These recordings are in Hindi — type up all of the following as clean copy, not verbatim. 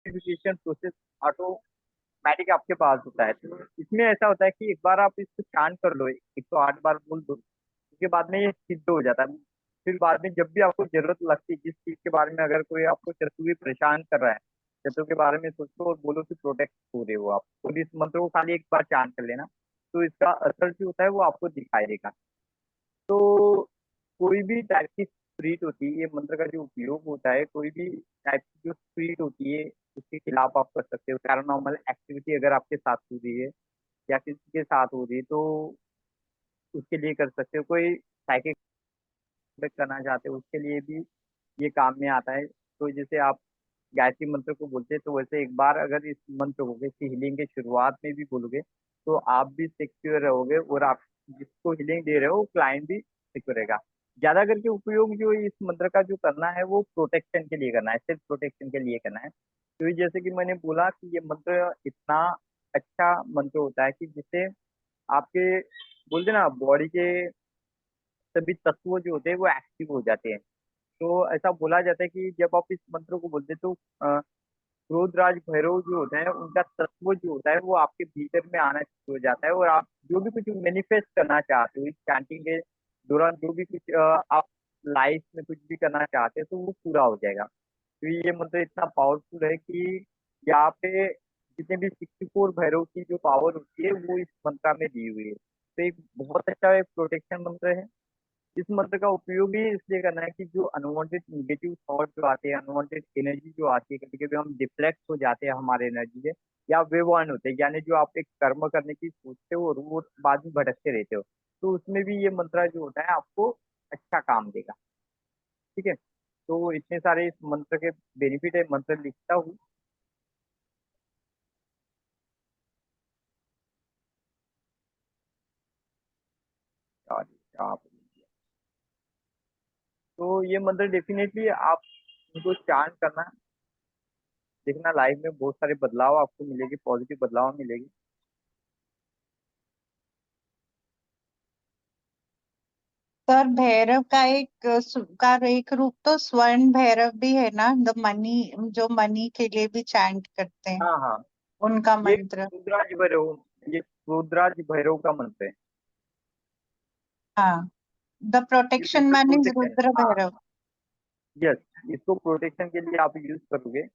प्यूरिफिकेशन प्रोसेस ऑटोमेटिक आपके पास होता है। तो इसमें ऐसा होता है कि एक बार आप इसको चांट कर लो, 108 बार बोल दो, उसके बाद में ये सिद्ध हो जाता है। फिर बाद में जब भी आपको जरूरत लगती है, जिस चीज के बारे में अगर कोई आपको शत्रु भी परेशान कर रहा है, शत्रु के बारे में सोचो और बोलो कि प्रोटेक्ट हो रहे हो आप, और इस मंत्र को खाली एक बार चांट कर लेना, तो इसका असर जो होता है वो आपको दिखाई देगा। तो कोई भी टाइप की स्पिरिट होती है, ये मंत्र का जो उपयोग होता है, कोई भी टाइप की जो स्पिरिट होती है उसके खिलाफ आप कर सकते हो। पैरानॉर्मल एक्टिविटी अगर आपके साथ हो रही है या किसी के साथ हो रही है, तो उसके लिए कर सकते हो। कोई साइकिक करना चाहते हो, उसके लिए भी ये काम में आता है। तो जैसे आप गायत्री मंत्र को बोलते हैं, तो वैसे एक बार अगर इस मंत्र को किसी हीलिंग के शुरुआत में भी बोलोगे, तो आप भी सिक्योर रहोगे और आप जिसको हीलिंग दे रहे हो क्लाइंट भी सिक्योर रहेगा। ज्यादा करके उपयोग जो इस मंत्र का जो करना है वो प्रोटेक्शन के लिए करना है, सेल्फ प्रोटेक्शन के लिए करना है। तो जैसे कि मैंने बोला कि ये मंत्र इतना अच्छा मंत्र होता है कि जिससे आपके बोलते ना बॉडी के सभी तत्व जो होते हैं वो एक्टिव हो जाते हैं। तो ऐसा बोला जाता है कि जब आप इस मंत्र को बोलते हैं, तो क्रोधराज भैरव जो होते हैं उनका तत्व जो होता है वो आपके भीतर में आना शुरू हो जाता है, और आप जो भी कुछ मैनिफेस्ट करना चाहते हो इस चैंटिंग के दौरान, जो भी कुछ आप लाइफ में कुछ भी करना चाहते हैं, तो वो पूरा हो जाएगा। तो ये मंत्र इतना पावरफुल है कि यहाँ पे जितने भी 64 भैरव की जो पावर होती है वो इस मंत्र में दी हुई है। तो एक बहुत अच्छा एक प्रोटेक्शन मंत्र है। इस मंत्र का उपयोग भी इसलिए करना है कि जो अनवांटेड नेगेटिव थॉट जो आते हैं, अनवांटेड एनर्जी जो आती है, कभी कभी हम डिफ्लेक्ट हो जाते हैं हमारे एनर्जी से, या वेवॉन होते हैं, यानी जो आप एक कर्म करने की सोचते हो और वो बाद में भटकते रहते हो, तो उसमें भी ये मंत्र जो होता है आपको अच्छा काम देगा। ठीक है, तो इतने सारे इस मंत्र के बेनिफिट है, मंत्र लिखता हूँ। आप तो ये मंत्र डेफिनेटली आप उनको चांट करना, देखना लाइफ में बहुत सारे बदलाव आपको मिलेगी, पॉजिटिव बदलाव मिलेगी। सर भैरव का एक रूप तो स्वर्ण भैरव भी है ना, द मनी, जो मनी के लिए भी चैंट करते हैं, हाँ हाँ, उनका ये मंत्र। रुद्राज भैरव का मंत्र है। हाँ, द ये प्रोटेक्शन बिल्कुल मैन इज प्रोटेक्शन, रुद्र हाँ, भैरव। यस, इसको प्रोटेक्शन के लिए आप यूज करोगे।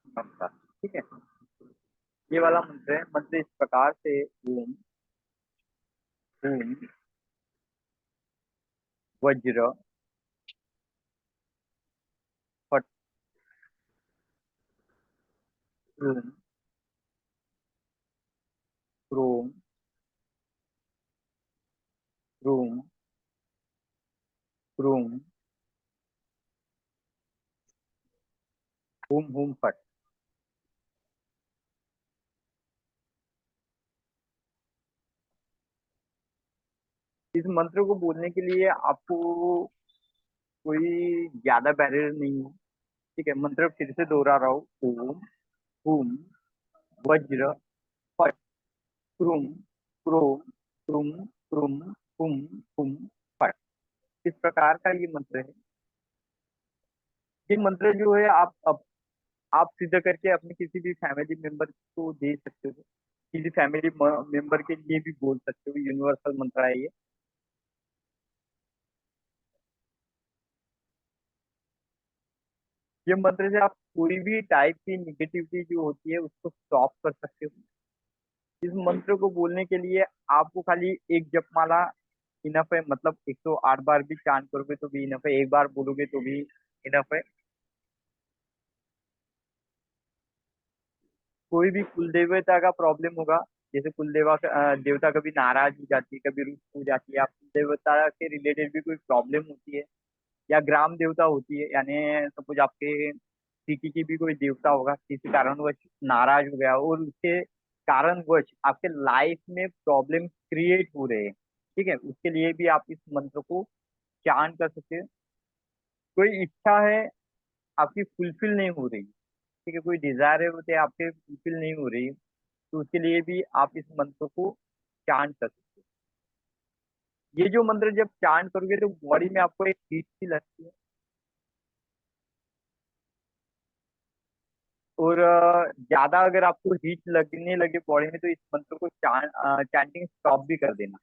नमस्कार। ठीक है, ये वाला मंत्र है। मंत्र इस प्रकार से, ओम ओम वज्र फट ओम क्रोम क्रोम क्रोम हुम हुम फट। इस मंत्र को बोलने के लिए आपको कोई ज्यादा बैरियर नहीं है। ठीक है, मंत्र फिर से दोहरा रहा हूँ, ओम हुम वज्र फट क्रुम क्रोम क्रुम क्रुम हुम हुम फट। इस प्रकार का ये मंत्र है। ये मंत्र जो है आप सीधा करके अपने किसी भी फैमिली मेंबर को दे सकते हो, किसी फैमिली मेंबर के लिए भी बोल सकते हो। यूनिवर्सल मंत्र है ये। ये मंत्र से आप कोई भी टाइप की निगेटिविटी जो होती है उसको स्टॉप कर सकते हो। इस मंत्र को बोलने के लिए आपको खाली एक जपमाला इनफ है, मतलब 108 बार भी चांट करोगे तो भी इनफ है, एक बार बोलोगे तो भी इनफ है। कोई भी कुल देवता का प्रॉब्लम होगा, जैसे देवता कभी नाराज हो जाती है, कभी रुष्ट हो जाती है, या कुल देवता के रिलेटेड भी कोई प्रॉब्लम होती है, या ग्राम देवता होती है, यानी सपोज आपके सिटी की भी कोई देवता होगा, किसी कारणवश नाराज हो गया और उसके कारणवश आपके लाइफ में प्रॉब्लम क्रिएट हो रहे हैं, ठीक है, उसके लिए भी आप इस मंत्र को चांट कर सकते हैं। कोई इच्छा है आपकी फुलफिल नहीं हो रही, ठीक है, कोई डिजायर है होते आपके फुलफिल नहीं हो रही, तो उसके लिए भी आप इस मंत्र को चांट कर सकते हो। ये जो मंत्र जब चांट करोगे तो बॉडी में आपको एक हीट सी लगती है, और ज्यादा अगर आपको हीट लगने लगे बॉडी में तो इस मंत्र को चैंटिंग स्टॉप भी कर देना।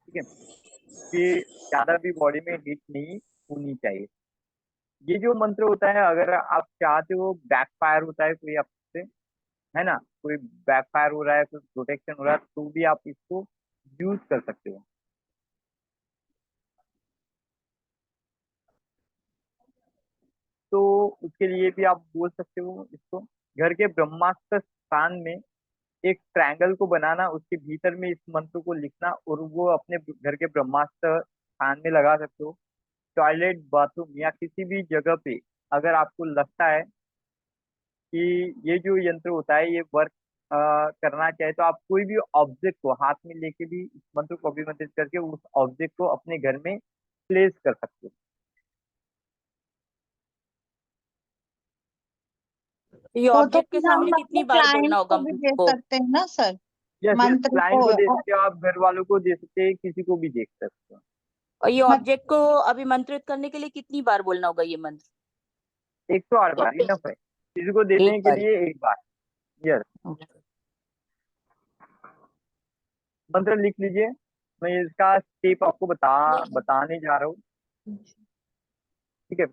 ठीक है, कि ज्यादा भी बॉडी में हीट नहीं होनी चाहिए। ये जो मंत्र होता है, अगर आप चाहते हो बैकफायर होता है कोई आपसे, है ना, कोई बैकफायर हो रहा है, कोई प्रोटेक्शन हो रहा है, तो भी आप इसको यूज कर सकते हो। तो उसके लिए भी आप बोल सकते हो इसको। घर के ब्रह्मास्त्र स्थान में एक ट्रायंगल को बनाना, उसके भीतर में इस मंत्र को लिखना, और वो अपने घर के ब्रह्मास्त्र स्थान में लगा सकते हो। टॉयलेट, बाथरूम या किसी भी जगह पे अगर आपको लगता है कि ये जो यंत्र होता है ये वर्क करना चाहे, तो आप कोई भी ऑब्जेक्ट को हाथ में लेके भी इस मंत्र को अभिमंत्रित करके उस ऑब्जेक्ट को अपने घर में प्लेस कर सकते हो। ये वो तो ऑब्जेक्ट के फिर हम सामने कितनी अपने बार बोलना क्लाइंट होगा को भी दे को? सकते हैं ना सर, यस यस, मंत्र क्लाइंट को। को दे सकते हो, आप घर वालों को दे सकते हैं, किसी को भी दे सकते हो। और ये मत, ऑब्जेक्ट को अभिमंत्रित करने के लिए कितनी बार बोलना होगा ये मंत्र? 108 बार इनफ है किसी को देने एक के बार? लिए, एक बार। यस, मंत्र लिख लीजिए। मैं इसका स्टेप आपको बताने जा रहा हूँ। ठीक है,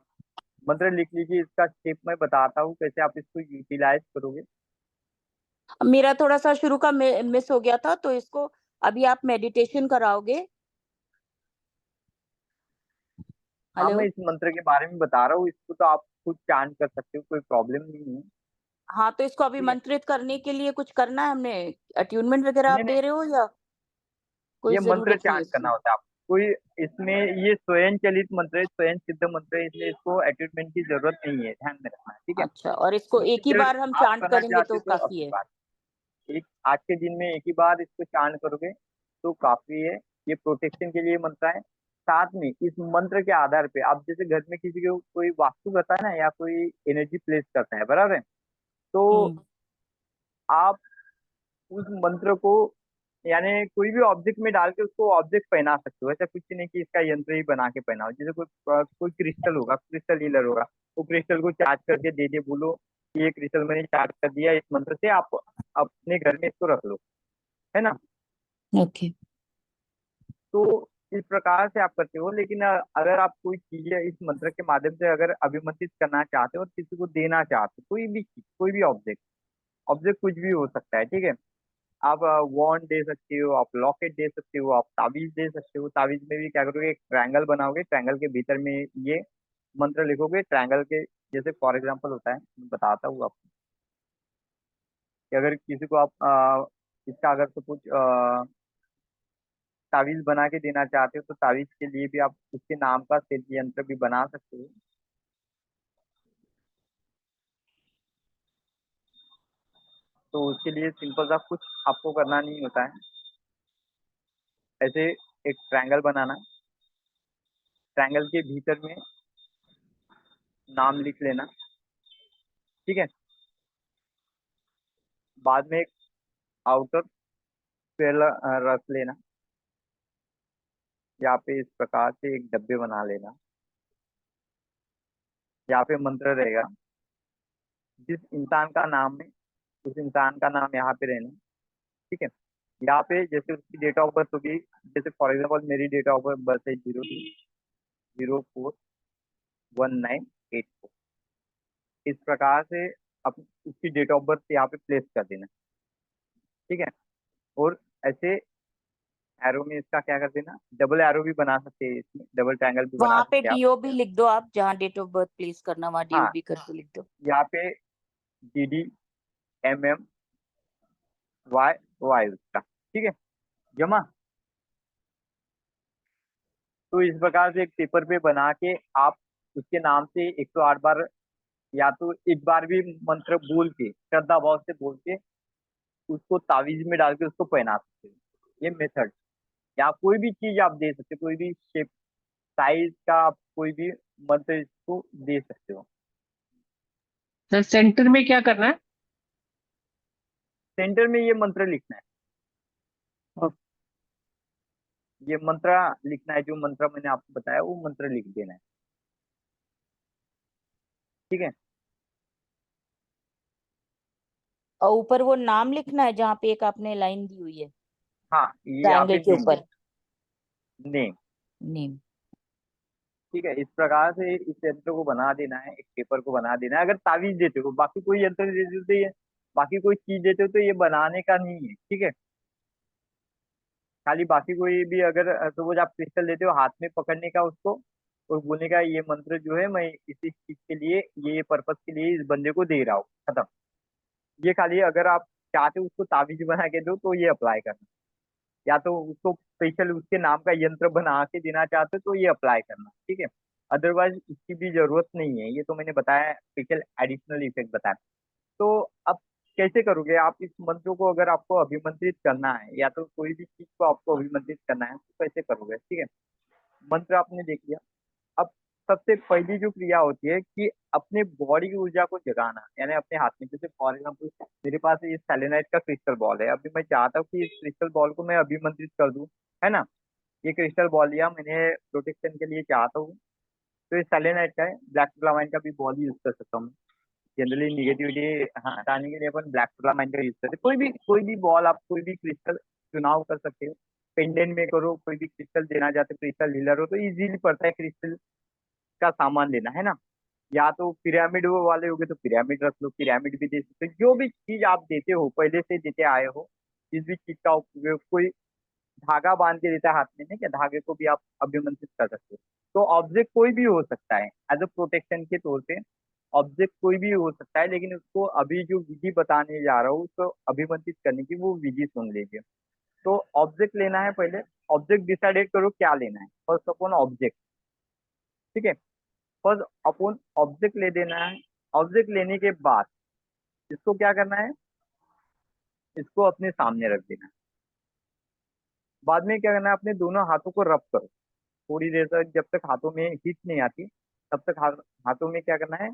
मंत्र लिख लीजिए, इसका स्टेप मैं बताता हूँ कैसे आप इसको यूटिलाइज करोगे। मेरा थोड़ा सा शुरू का मिस हो गया था, तो इसको अभी आप मेडिटेशन कराओगे? हाँ, मैं हेलो। इस मंत्र के बारे में बता रहा हूँ, इसको तो आप खुद चांट कर सकते हो, कोई प्रॉब्लम नहीं है। हाँ, तो इसको ठीक है, अभिमंत्रित करने के लिए कुछ करना है हमने? अट्यूनमेंट वगैरह आप नहीं नहीं, दे रहे हो या कोई ये मंत्र जरूरत नहीं है चांट करना इसकी? होता है आपको। कोई इसमें, ये स्वयं चलित मंत्र है, स्वयं सिद्ध मंत्र है, इसलिए इसको एट्यूटमेंट की जरूरत नहीं है, ध्यान में रखना है। ठीक है, अच्छा, और इसको एक ही अगर बार हम आप चांट करना करेंगे चाहते तो हो तो काफी अपनी है? बात, एक आज के दिन में एक ही बार इसको चांट करोगे तो काफी है। ये प्रोटेक्शन के लिए मंत्र है। साथ में इस मंत्र के आधार पे आप जैसे घर में किसी को कोई वास्तु करता है ना, या कोई एनर्जी प्लेस करता है, बराबर है, तो हम्म। आप उस मंत्र को, यानी कोई भी ऑब्जेक्ट में डाल के उसको ऑब्जेक्ट पहना सकते हो। ऐसा कुछ नहीं कि इसका यंत्र ही बना के पहनाओ। जैसे कोई क्रिस्टल होगा, क्रिस्टल हीलर होगा, वो क्रिस्टल को चार्ज करके दे दे, बोलो कि ये क्रिस्टल मैंने चार्ज कर दिया इस मंत्र से, आप अपने घर में इसको रख लो, है ना। ओके। तो इस प्रकार से आप करते हो। लेकिन अगर आप कोई चीजें इस मंत्र के माध्यम से अगर अभिमंत्रित करना चाहते हो और किसी को देना चाहते हो, कोई भी चीज, कोई भी ऑब्जेक्ट, ऑब्जेक्ट कुछ भी हो सकता है, ठीक है। आप वॉन्ड दे सकते हो, आप लॉकेट दे सकते हो, आप ताबीज दे सकते हो। ताबीज में भी क्या करोगे, एक ट्रायंगल बनाओगे, ट्रायंगल के भीतर में ये मंत्र लिखोगे। ट्रायंगल के जैसे फॉर एग्जांपल होता है, मैं बताता हूँ आपको, कि अगर किसी को आप इसका अगर सपोज ताबीज बना के देना चाहते हो, तो ताबीज के लिए भी आप उसके नाम का सिद्ध यंत्र भी बना सकते हो। तो उसके लिए सिंपल सा कुछ आपको करना नहीं होता है, ऐसे एक ट्रायंगल बनाना, ट्रायंगल के भीतर में नाम लिख लेना। ठीक है, बाद में एक आउटर स्क्वायर रख लेना। यहाँ पे इस प्रकार से एक डब्बे बना लेना। यहाँ पे मंत्र रहेगा, जिस इंसान का नाम है उस इंसान का नाम यहाँ पे रहना। ठीक है, यहाँ पे जैसे उसकी डेट ऑफ बर्थ होगी, जैसे फॉर एग्जाम्पल मेरी डेट ऑफ बर्थ है 02/04/1984। इस प्रकार से आप उसकी डेट ऑफ बर्थ यहाँ पे प्लेस कर देना। ठीक है, और ऐसे एरो में इसका क्या कर देना, डबल एरो भी बना सकते हैं, इसमें डबल ट्रायंगल भी बना वहां पे सकते हैं आप। डीओ भी लिख दो आप, जहाँ डेट ऑफ बर्थ प्लेस करना वहाँ डीओ हाँ, भी करके लिख दो। यहाँ पे DDMMY उसका, ठीक है, जमा। तो इस प्रकार से एक पेपर पे बना के आप उसके नाम से 108 बार, या तो एक बार भी मंत्र बोल के, श्रद्धा भाव से बोल के, उसको तावीज में डाल के उसको पहना सकते हो। ये मेथड, या कोई भी चीज आप दे सकते हो, कोई भी शेप साइज का आप कोई भी मंत्र इसको दे सकते हो। सर सेंटर में क्या करना है? सेंटर में ये मंत्र लिखना है, ओके। ये मंत्र लिखना है, जो मंत्र मैंने आपको बताया वो मंत्र लिख देना है, ठीक है। और ऊपर वो नाम लिखना है जहाँ पे एक आपने लाइन दी हुई है, हाँ, ये यहाँ ट्रायंगल पे के नेम ऊपर नेम, नेम। ठीक है। इस प्रकार से इस यंत्र को बना देना है, एक पेपर को बना देना है। अगर तावीज देते हो, बाकी कोई यंत्र देते हो तो ये, बाकी कोई चीज देते हो तो ये बनाने का नहीं है, ठीक है। खाली बाकी कोई भी अगर सपोज आप क्रिस्टल देते हो, हाथ में पकड़ने का उसको और बोलने का ये मंत्र जो है मैं इसी चीज के लिए, ये पर्पज के लिए इस बंदे को दे रहा हूँ, खत्म। ये खाली अगर आप चाहते हो उसको ताबीज बना के दो तो ये अप्लाई करना, या तो उसको स्पेशल उसके नाम का यंत्र बना के देना चाहते हो तो ये अप्लाई करना, ठीक है। अदरवाइज इसकी भी जरूरत नहीं है, ये तो मैंने बताया, स्पेशल एडिशनल इफेक्ट बताया। तो अब कैसे करोगे आप इस मंत्र को? अगर आपको अभिमंत्रित करना है या तो कोई भी चीज को आपको अभिमंत्रित करना है तो कैसे करोगे, ठीक है। मंत्र आपने देख लिया। अब सबसे पहली जो क्रिया होती है कि अपने बॉडी की ऊर्जा को जगाना, यानी अपने हाथ में, जैसे फॉर एग्जाम्पल मेरे पास ये सेलेनाइट का क्रिस्टल बॉल है, अभी मैं चाहता हूँ कि इस क्रिस्टल बॉल को मैं अभिमंत्रित कर दूं, है ना। ये क्रिस्टल बॉल लिया मैंने प्रोटेक्शन के लिए चाहता हूँ, तो ये सेलेनाइट का है, ब्लैक टूर्नामेंट का भी बॉल यूज कर सकता हूँ। जनरली निगेटिविटी हटाने के लिए अपन ब्लैक टूर्नामेंट का यूज करते हैं। कोई भी बॉल, आप कोई भी क्रिस्टल चुनाव कर सकते हो, पेंडेंट में करो, कोई भी क्रिस्टल देना चाहते हो, क्रिस्टल डीलर हो तो इजीली पड़ता है क्रिस्टल का सामान लेना, है ना। या तो पिरामिड वो वाले हो गए तो पिरामिड रख लो, पिरामिड भी दे सकते हो। जो भी चीज आप देते हो, पहले से देते आए हो, जिस भी चीज का उपयोग, कोई धागा बांध के देता है हाथ में, नहीं क्या, धागे को भी आप अभिमंत्रित कर सकते हो। तो ऑब्जेक्ट कोई भी हो सकता है, एज अ प्रोटेक्शन के तौर पे ऑब्जेक्ट कोई भी हो सकता है, लेकिन उसको अभी जो विधि बताने जा रहा हूँ उसको अभिमंत्रित करने की वो विधि सुन लीजिए। तो ऑब्जेक्ट लेना है पहले, ऑब्जेक्ट डिसाइडेड करो क्या लेना है, फर्स्ट अपॉन ऑब्जेक्ट, ठीक है। फर्स्ट अपॉन ऑब्जेक्ट ले देना है। ऑब्जेक्ट लेने के बाद इसको क्या करना है, इसको अपने सामने रख देना है। बाद में क्या करना है, अपने दोनों हाथों को रब करो थोड़ी देर तक, जब तक हाथों में हीट नहीं आती तब तक हाथों में क्या करना है,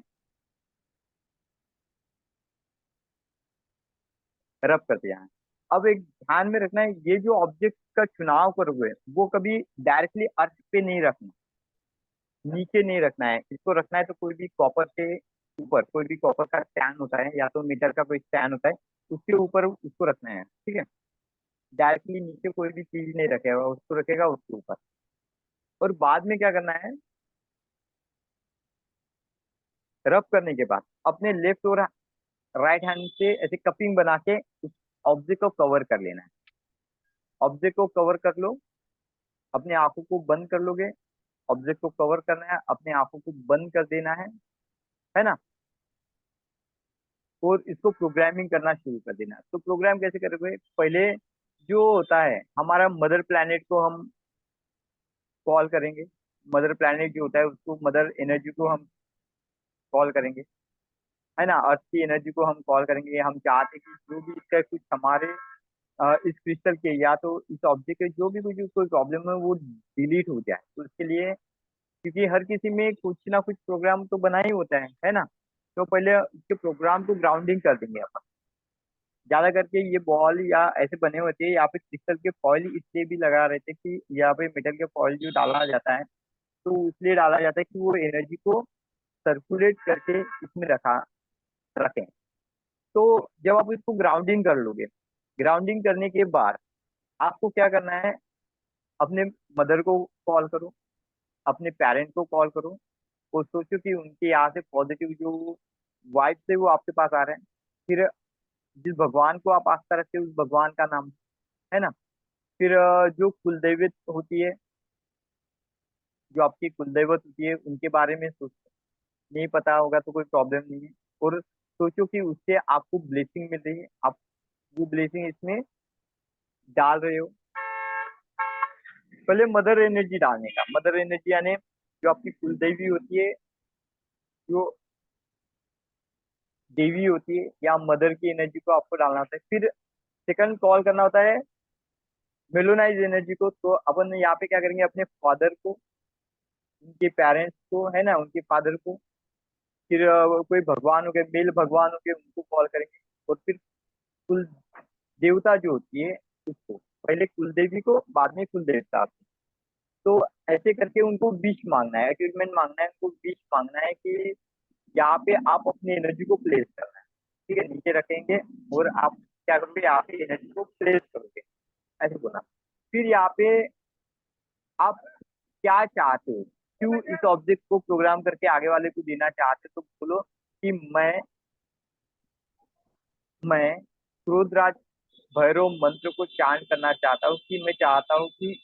रब करते जाना है। अब एक ध्यान में रखना है, ये जो ऑब्जेक्ट का चुनाव करोगे वो कभी डायरेक्टली अर्थ पे नहीं रखना, नीचे नहीं रखना है, इसको रखना है तो कोई भी कॉपर से ऊपर, कोई भी कॉपर का स्टैंड होता है या तो मीटर का कोई स्टैंड होता है, उसके ऊपर उसको रखना है, ठीक है। डायरेक्टली नीचे कोई भी चीज नहीं रखेगा, उसको रखेगा उसके ऊपर। और बाद में क्या करना है, रब करने के बाद अपने लेफ्ट और राइट हैंड से ऐसे कपिंग बना के उस ऑब्जेक्ट को कवर कर लेना है। ऑब्जेक्ट को कवर कर लो, अपने आंखों को बंद कर लोगे, ऑब्जेक्ट को कवर करना है, अपने आंखों को बंद कर देना है ना। और इसको प्रोग्रामिंग करना शुरू कर देना है। तो प्रोग्राम कैसे करोगे, पहले जो होता है हमारा मदर प्लैनेट को हम कॉल करेंगे, मदर प्लैनेट जो होता है उसको, मदर एनर्जी को हम कॉल करेंगे, है ना। अर्थ की एनर्जी को हम कॉल करेंगे। हम चाहते हैं कि जो भी इसका कुछ हमारे इस क्रिस्टल के या तो इस ऑब्जेक्ट के जो भी कुछ कोई प्रॉब्लम है वो डिलीट हो जाए, तो इसके लिए, क्योंकि हर किसी में कुछ ना कुछ प्रोग्राम तो बना ही होता है ना। तो पहले उसके प्रोग्राम को ग्राउंडिंग कर देंगे अपन। ज्यादा करके ये बॉल या ऐसे बने होते हैं, यहाँ पे क्रिस्टल के फॉइल इसलिए भी लगा रहते हैं कि यहाँ पे मेटल के फॉइल जो डाला जाता है, तो इसलिए डाला जाता है कि वो एनर्जी को सर्कुलेट करके इसमें रखें। तो जब आप इसको ग्राउंडिंग कर लोगे, ग्राउंडिंग करने के बाद आपको क्या करना है, अपने मदर को कॉल करो, अपने पेरेंट को कॉल करो, और सोचो कि उनके यहाँ से पॉजिटिव जो वाइब से वो आपके पास आ रहे हैं। फिर जिस भगवान को आप आस्था रखते हो उस भगवान का नाम, है ना। फिर जो कुलदेवत होती है, जो आपकी कुलदेवत होती है उनके बारे में सोचो, नहीं पता होगा तो कोई प्रॉब्लम नहीं है। और सोचो कि उससे आपको ब्लेसिंग मिल रही है, आप वो ब्लेसिंग इसमें डाल रहे हो। पहले मदर एनर्जी डालने का, मदर एनर्जी यानी जो आपकी कुलदेवी होती है, जो देवी होती है या मदर की एनर्जी को आपको डालना होता है। फिर सेकंड कॉल करना होता है मेलोनाइज एनर्जी को। तो अपन यहाँ पे क्या करेंगे, अपने फादर को, उनके पेरेंट्स को, है ना, उनके फादर को। फिर कोई भगवान हो गए, मेल भगवान हो गए, उनको कॉल करेंगे। और फिर कुल देवता जो होती है उसको, पहले कुल देवी को, बाद में कुल देवता आते हैं। तो ऐसे करके उनको विश मांगना है, अटूटमेंट मांगना है, उनको विश मांगना है कि यहाँ पे आप अपनी एनर्जी को प्लेस करना है। ठीक है, नीचे रखेंगे और आप क्या करोगे, यहाँ पे एनर्जी को प्लेस करोगे, ऐसे बोला। फिर यहाँ पे आप क्या चाहते हो, क्यों इस ऑब्जेक्ट को प्रोग्राम करके आगे वाले को देना चाहते हो, तो बोलो कि मैं क्रोधराज भैरव मंत्र को चांट करना चाहता हूँ, कि मैं चाहता हूँ कि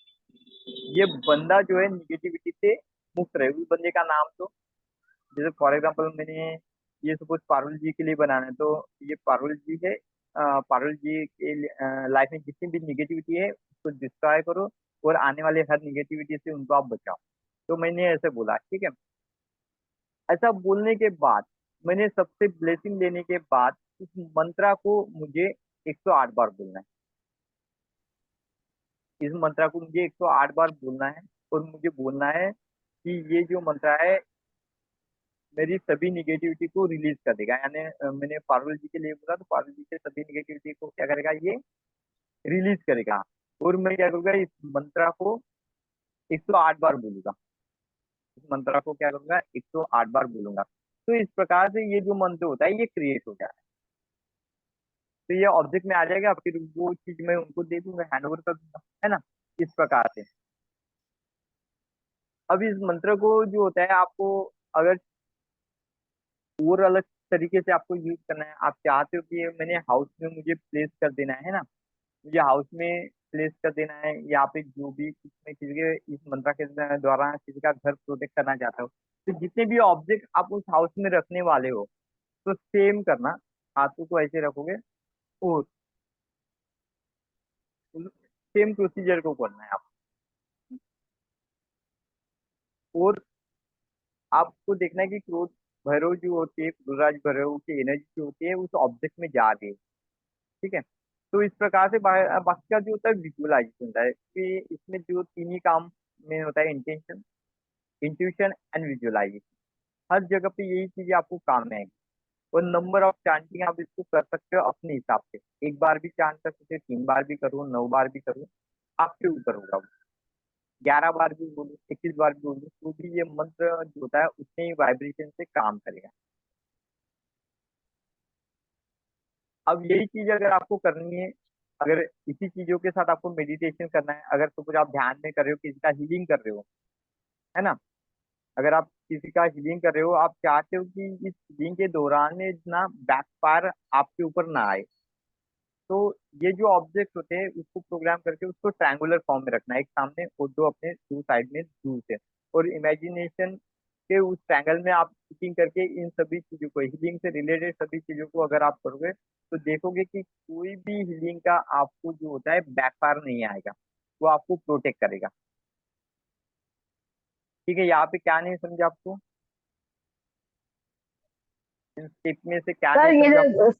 ये बंदा जो है निगेटिविटी से मुक्त रहे। उस बंदे का नाम, तो जैसे फॉर एग्जांपल मैंने ये सपोज पारुल जी के लिए बनाना है, तो ये पारुल जी है। पारुल जी के लाइफ में जितनी भी निगेटिविटी है उसको डिस्ट्रॉय करो, और आने वाले हर निगेटिविटी से उनको आप बचाओ। तो मैंने ऐसे बोला, ठीक है। ऐसा बोलने के बाद मैंने सबसे ब्लेसिंग लेने के बाद इस मंत्रा को मुझे 108 बार बोलना है। इस मंत्रा को मुझे 108 बार बोलना है, और मुझे बोलना है कि ये जो मंत्रा है मेरी सभी निगेटिविटी को रिलीज कर देगा। यानी मैंने पारुल जी के लिए बोला, तो पारुल जी के सभी निगेटिविटी को क्या करेगा, ये रिलीज करेगा। और मैं क्या करूंगा, इस मंत्रा को 108 बार बोलूंगा। इस मंत्रा को क्या करूंगा, 108 बार बोलूंगा। तो इस प्रकार से ये जो मंत्र होता है ये क्रिएट हो जाता है। तो ये ऑब्जेक्ट में आ जाएगा, फिर वो चीज मैं उनको दे दूंगा, हैंड ओवर कर दूंगा, है ना। इस प्रकार से अब इस मंत्र को जो होता है, आपको अगर और अलग तरीके से आपको यूज करना है, आप चाहते हो कि ये मैंने हाउस में मुझे प्लेस कर देना है ना, मुझे हाउस में प्लेस कर देना है, यहाँ पे जो भी मैं किसी के इस मंत्र के द्वारा किसी का घर प्रोटेक्ट करना चाहता हूँ, तो जितने भी ऑब्जेक्ट आप उस हाउस में रखने वाले हो, तो सेम करना, हाथों को ऐसे रखोगे और सेम प्रोसीजर को करना है आप। और आपको देखना है कि क्रोध भैरव जो होती है, क्रोधराज भैरव की एनर्जी जो होती है उस ऑब्जेक्ट में जा रही है। ठीक है, तो इस प्रकार से बाकी का जो होता है विजुअलाइजेशन होता है, कि इसमें जो तीन ही काम में होता है, इंटेंशन, इंट्यूशन एंड विजुअलाइजेशन। हर जगह पे यही चीजें आपको काम में आएगी। और नंबर ऑफ चांटिंग आप इसको कर सकते हो अपने हिसाब से, एक बार भी चांट कर सकते हो, 3 बार भी करो, 9 बार भी करो, आपके ऊपर होगा वो। 11 बार भी बोलो, 21 बार भी बोलो, तो भी ये मंत्र जो होता है उतने ही वाइब्रेशन से काम करेगा। अब यही चीज अगर आपको करनी है, अगर इसी चीजों के साथ आपको मेडिटेशन करना है, अगर तो कुछ आप ध्यान में कर रहे हो, किसी का हीलिंग कर रहे हो, है ना, अगर आप किसी का हीलिंग कर रहे हो, आप चाहते हो कि इस हीलिंग के दौरान में ना बैकफायर आपके ऊपर ना आए, तो ये जो ऑब्जेक्ट होते हैं उसको प्रोग्राम करके उसको ट्रायंगुलर फॉर्म में रखना है, एक सामने और दो अपने टू साइड में दूर से। और इमेजिनेशन के उस ट्रायंगल में आप टिकिंग करके इन सभी चीजों को, हीलिंग से रिलेटेड सभी चीजों को अगर आप करोगे, तो देखोगे कि कोई भी हीलिंग का आपको जो होता है बैकफायर नहीं आएगा, वो आपको प्रोटेक्ट करेगा। ठीक है, यहाँ पे क्या नहीं समझा आपको, इन स्टेप में से क्या सर नहीं ये समझा आपको। जो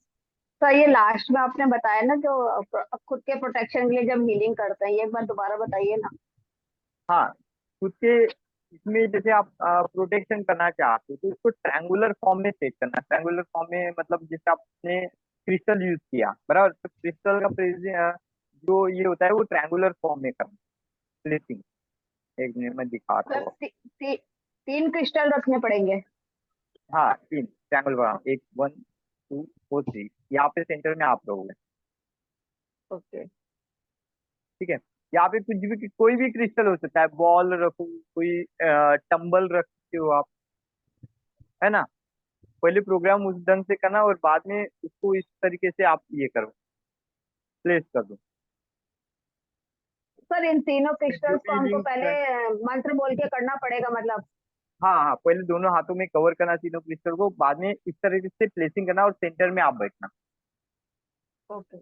सर ये लास्ट में आपने बताया ना, जो खुद के प्रोटेक्शन के लिए जब हीलिंग करते हैं, ये एक बार दोबारा बताइए ना। हाँ, खुद के इसमें जैसे आप प्रोटेक्शन करना चाहते हो, तो इसको ट्रायंगुलर फॉर्म में सेट करना। ट्रायंगुलर फॉर्म में मतलब जैसे आपने क्रिस्टल यूज किया बराबर, तो क्रिस्टल का जो ये होता है वो ट्रायंगुलर फॉर्म में करना, प्लेसिंग। एक मिनट में दिखाता सर हूँ। 3 क्रिस्टल रखने पड़ेंगे? हाँ, तीन ट्रायंगल बना, एक, 1, 2 और 3, यहाँ पे सेंटर में आप रहोगे। ओके। ठीक है, यहाँ पे कुछ भी कोई भी क्रिस्टल हो सकता है, बॉल रखो, कोई टंबल रख सकते हो आप, है ना। पहले प्रोग्राम उस ढंग से करना, और बाद में उसको इस तरीके से आप ये करो, प्लेस कर दो। सर इन तीनों फिर जो क्रिस्टल्स को भी हमको लिंक पहले है, मंत्र बोल के करना पड़ेगा मतलब? हाँ हाँ, पहले दोनों हाथों में कवर करना तीनों क्रिस्टल को, बाद में इस तरीके से प्लेसिंग करना, और सेंटर में आप बैठना। ओके।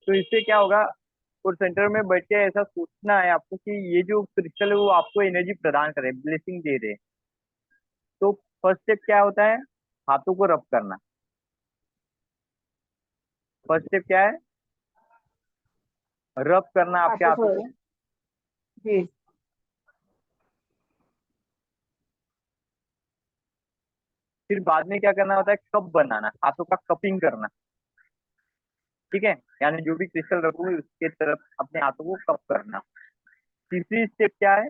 तो इससे क्या होगा, और सेंटर में बैठ के ऐसा सोचना है आपको कि ये जो क्रिस्टल है वो आपको एनर्जी प्रदान करे, ब्लेसिंग दे रहे। तो फर्स्ट स्टेप क्या होता है, हाथों को रब करना। फर्स्ट स्टेप क्या है, रब करना आपके हाथों हाथों को। को। जी। फिर बाद में क्या करना होता है, कप बनाना, हाथों का कपिंग करना। ठीक है, यानी जो भी क्रिस्टल रखोगे उसके तरफ अपने हाथों को कप करना। तीसरी स्टेप क्या है,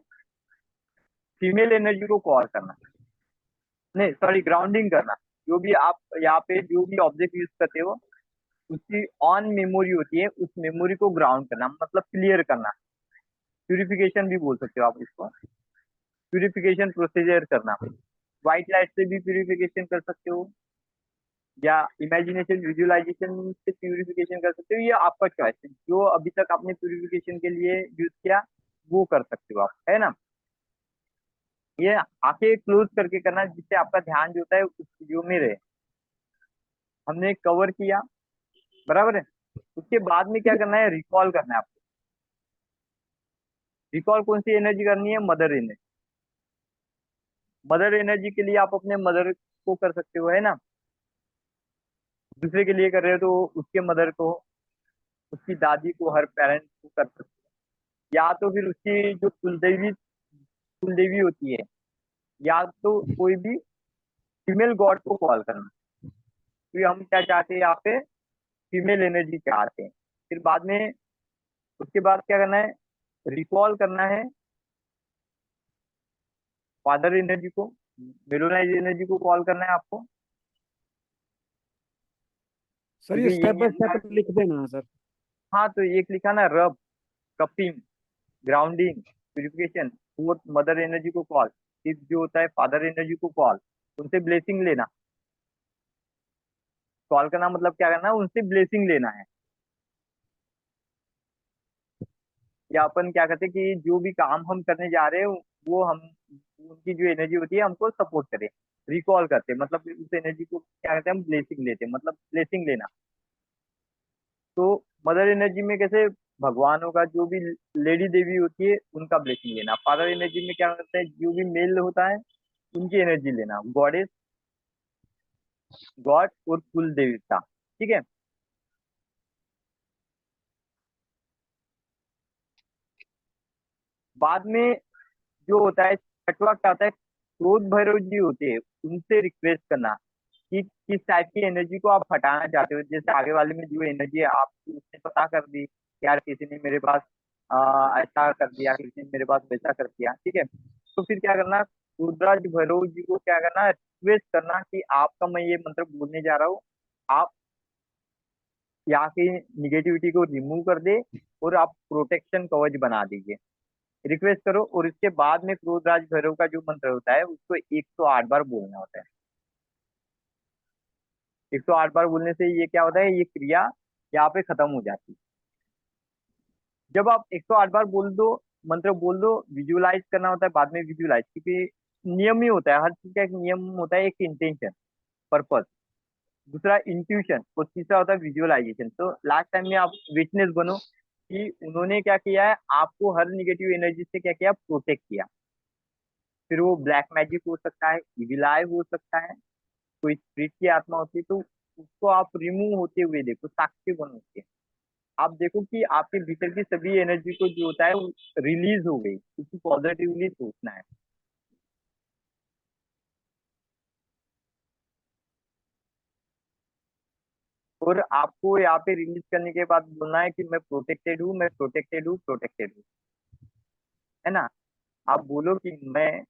फीमेल एनर्जी को कॉल करना, नहीं सॉरी ग्राउंडिंग करना। जो भी आप यहाँ पे जो भी ऑब्जेक्ट यूज करते हो उसकी ऑन मेमोरी होती है, उस मेमोरी को ग्राउंड करना मतलब क्लियर करना। प्यूरिफिकेशन भी बोल सकते हो आप इसको, प्यूरिफिकेशन प्रोसीजर करना। व्हाइट लाइट से भी प्यूरिफिकेशन कर सकते हो या इमेजिनेशन विजुअलाइजेशन से प्यूरिफिकेशन कर सकते हो, ये आपका चॉइस है। जो अभी तक आपने प्यूरिफिकेशन के लिए यूज किया वो कर सकते हो आप, है ना। ये आंखें क्लोज करके करना जिससे आपका ध्यान जो होता है उस वीडियो में रहे। हमने कवर किया, बराबर है। उसके बाद में क्या करना है, रिकॉल करना है आपको। रिकॉल कौन सी एनर्जी करनी है, मदर एनर्जी। मदर एनर्जी के लिए आप अपने मदर को कर सकते हो, है ना। दूसरे के लिए कर रहे हो तो उसके मदर को, उसकी दादी को, हर पेरेंट को कर सकते हो। या तो फिर उसकी जो कुलदेवी कुलदेवी होती है, या तो कोई भी फीमेल गॉड को कॉल करना। तो हम क्या चाहते हैं यहाँ पे, फीमेल एनर्जी चाहते हैं। फिर बाद में उसके बाद क्या करना है, रिकॉल करना है फादर एनर्जी को, मेलोनाइज एनर्जी को कॉल करना है आपको। सर ये क्योंकि स्टेप ये बाय स्टेप लिख देना सर। हाँ तो एक लिखा ना, रब, cupping, grounding, purification, fourth mother energy को कॉल, फिफ्थ जो होता है फादर एनर्जी को कॉल, उनसे ब्लेसिंग लेना। कॉल करना मतलब क्या करना है, उनसे ब्लेसिंग लेना है। या अपन क्या करते हैं कि जो भी काम हम करने जा रहे हैं वो हम उनकी जो एनर्जी होती है हमको सपोर्ट करे। रिकॉल करते हैं मतलब उस एनर्जी को क्या कहते हैं, हम ब्लेसिंग लेते हैं, मतलब ब्लेसिंग लेना। तो मदर एनर्जी में कैसे, भगवानों का जो भी लेडी देवी होती है उनका ब्लेसिंग लेना। फादर एनर्जी में क्या करते हैं, जो भी मेल होता है उनकी एनर्जी लेना, गॉडेस, गॉड और कुल देवता, ठीक है। बाद में जो होता है छठवा क्या होता है, क्रोध भैरव जी होते हैं उनसे रिक्वेस्ट करना कि किस टाइप की एनर्जी को आप हटाना चाहते हो। जैसे आगे वाले में जो एनर्जी है आप उसने पता कर दी कि यार किसी ने मेरे पास ऐसा कर दिया, किसी ने मेरे पास वैसा कर दिया, ठीक है। तो फिर क्या करना, रुद्राज भैरव जी को क्या करना, रिक्वेस्ट करना कि आपका मैं ये मंत्र बोलने जा रहा हूँ, आप यहाँ की निगेटिविटी को रिमूव कर दे और आप प्रोटेक्शन कवच बना दीजिए। रिक्वेस्ट करो और इसके बाद में क्रोधराज भैरव का जो मंत्र होता है उसको 108 बार बोलना होता है। 108 बार बोलने से ये क्या होता है, ये क्रिया यहाँ पे खत्म हो जाती है। जब आप 108 बार बोल दो, मंत्र बोल दो, विजुअलाइज करना होता है बाद में, विजुअलाइज क्योंकि नियम ही होता है, हर चीज का एक नियम होता है, एक इंटेंशन, पर्पस, दूसरा इंट्यूशन और तीसरा होता है विजुअलाइजेशन। तो लास्ट टाइम में आप विटनेस बनो कि उन्होंने क्या किया है, आपको हर निगेटिव एनर्जी से क्या किया, प्रोटेक्ट किया। फिर वो ब्लैक मैजिक हो सकता है, इविल आई हो सकता है, कोई स्पिरिट की आत्मा होती है, तो उसको आप रिमूव होते हुए देखो, साक्षी बनो उसके। आप देखो कि आपके भीतर की सभी एनर्जी को जो होता है वो रिलीज हो गई, क्योंकि पॉजिटिवली सोचना है। और आपको यहाँ पे रिलीज करने के बाद बोलना है कि मैं प्रोटेक्टेड हूँ, मैं प्रोटेक्टेड हूँ, प्रोटेक्टेड हूँ, है ना। आप बोलो कि मैं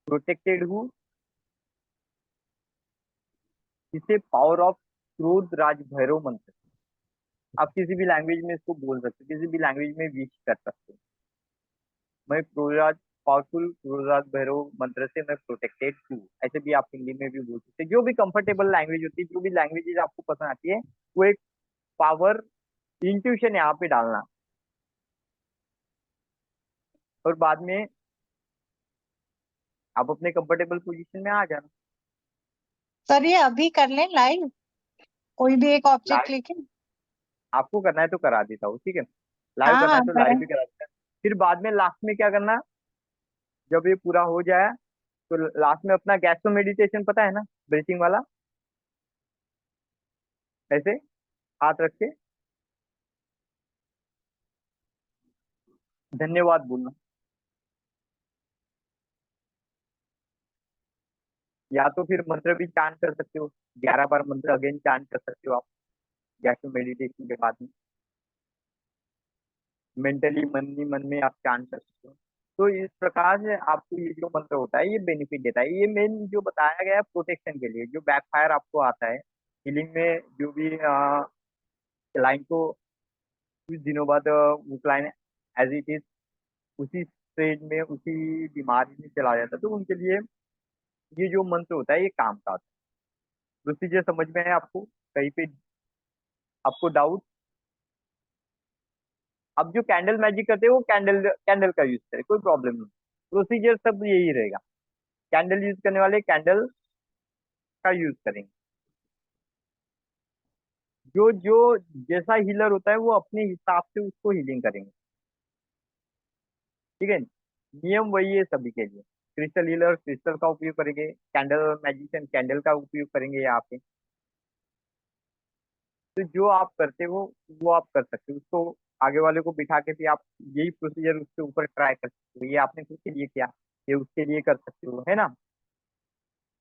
प्रोटेक्टेड हूँ, इसे पावर ऑफ क्रोध राज भैरव मंत्र। आप किसी भी लैंग्वेज में इसको बोल सकते हो, किसी भी लैंग्वेज में विश कर सकते हो। मैं क्रोधराज, पावरफुल क्रोधराज भैरव मंत्र से मैं प्रोटेक्टेड हूँ, ऐसे भी आप हिंदी में भी बोल सकते हैं। जो भी कंफर्टेबल लैंग्वेज होती है, जो भी लैंग्वेजेस आपको पसंद आती है, वो एक पावर इंट्यूशन यहाँ पे डालना। और बाद में आप अपने कंफर्टेबल पोजीशन में आ जाना। सर ये अभी कर लें लाइव, कोई भी एक ऑब्जेक्ट लाइव लेके। आपको करना है तो करा देता हूँ, ठीक है। लाइव हाँ करना हाँ है तो लाइव करें। भी करा देता हूँ। फिर बाद में लास्ट में क्या करना, जब ये पूरा हो जाए तो लास्ट में अपना गैस्ट्रो मेडिटेशन पता है ना, ब्रीथिंग वाला, ऐसे हाथ रख के धन्यवाद बोलना। या तो फिर मंत्र भी चांट कर सकते हो, 11 बार मंत्र अगेन चांट कर सकते हो आप। या फिर मेडिटेशन के बाद में मेंटली मन ही मन में आप चांट कर सकते हो। तो इस प्रकार से आपको ये जो मंत्र होता है ये बेनिफिट देता है। ये मेन जो बताया गया है प्रोटेक्शन के लिए, जो बैकफायर आपको आता है हीलिंग में, जो भी क्लाइंट को कुछ दिनों बाद वो क्लाइंट एज इट इज उसी स्टेज में उसी बीमारी में चला जाता है, तो उनके लिए ये जो मंत्र होता है ये काम का आता है। प्रोसीजर समझ में है आपको? कहीं पे आपको डाउट? अब जो कैंडल मैजिक करते हैं वो कैंडल कैंडल का यूज करें, कोई प्रॉब्लम नहीं। प्रोसीजर सब यही रहेगा, कैंडल यूज करने वाले कैंडल का यूज करेंगे। जो जो जैसा हीलर होता है वो अपने हिसाब से उसको हीलिंग करेंगे, ठीक है। नियम वही है सभी के लिए। क्रिस्टल हीलर क्रिस्टल का उपयोग करेंगे, कैंडल मैजिशियन कैंडल का उपयोग करेंगे यहाँ पे। तो जो आप करते हो वो आप कर सकते हो, उसको आगे वाले को बिठा के भी आप यही प्रोसीजर उसके ऊपर ट्राई कर सकते हो। ये आपने खुद के लिए किया, ये उसके लिए कर सकते हो, है ना।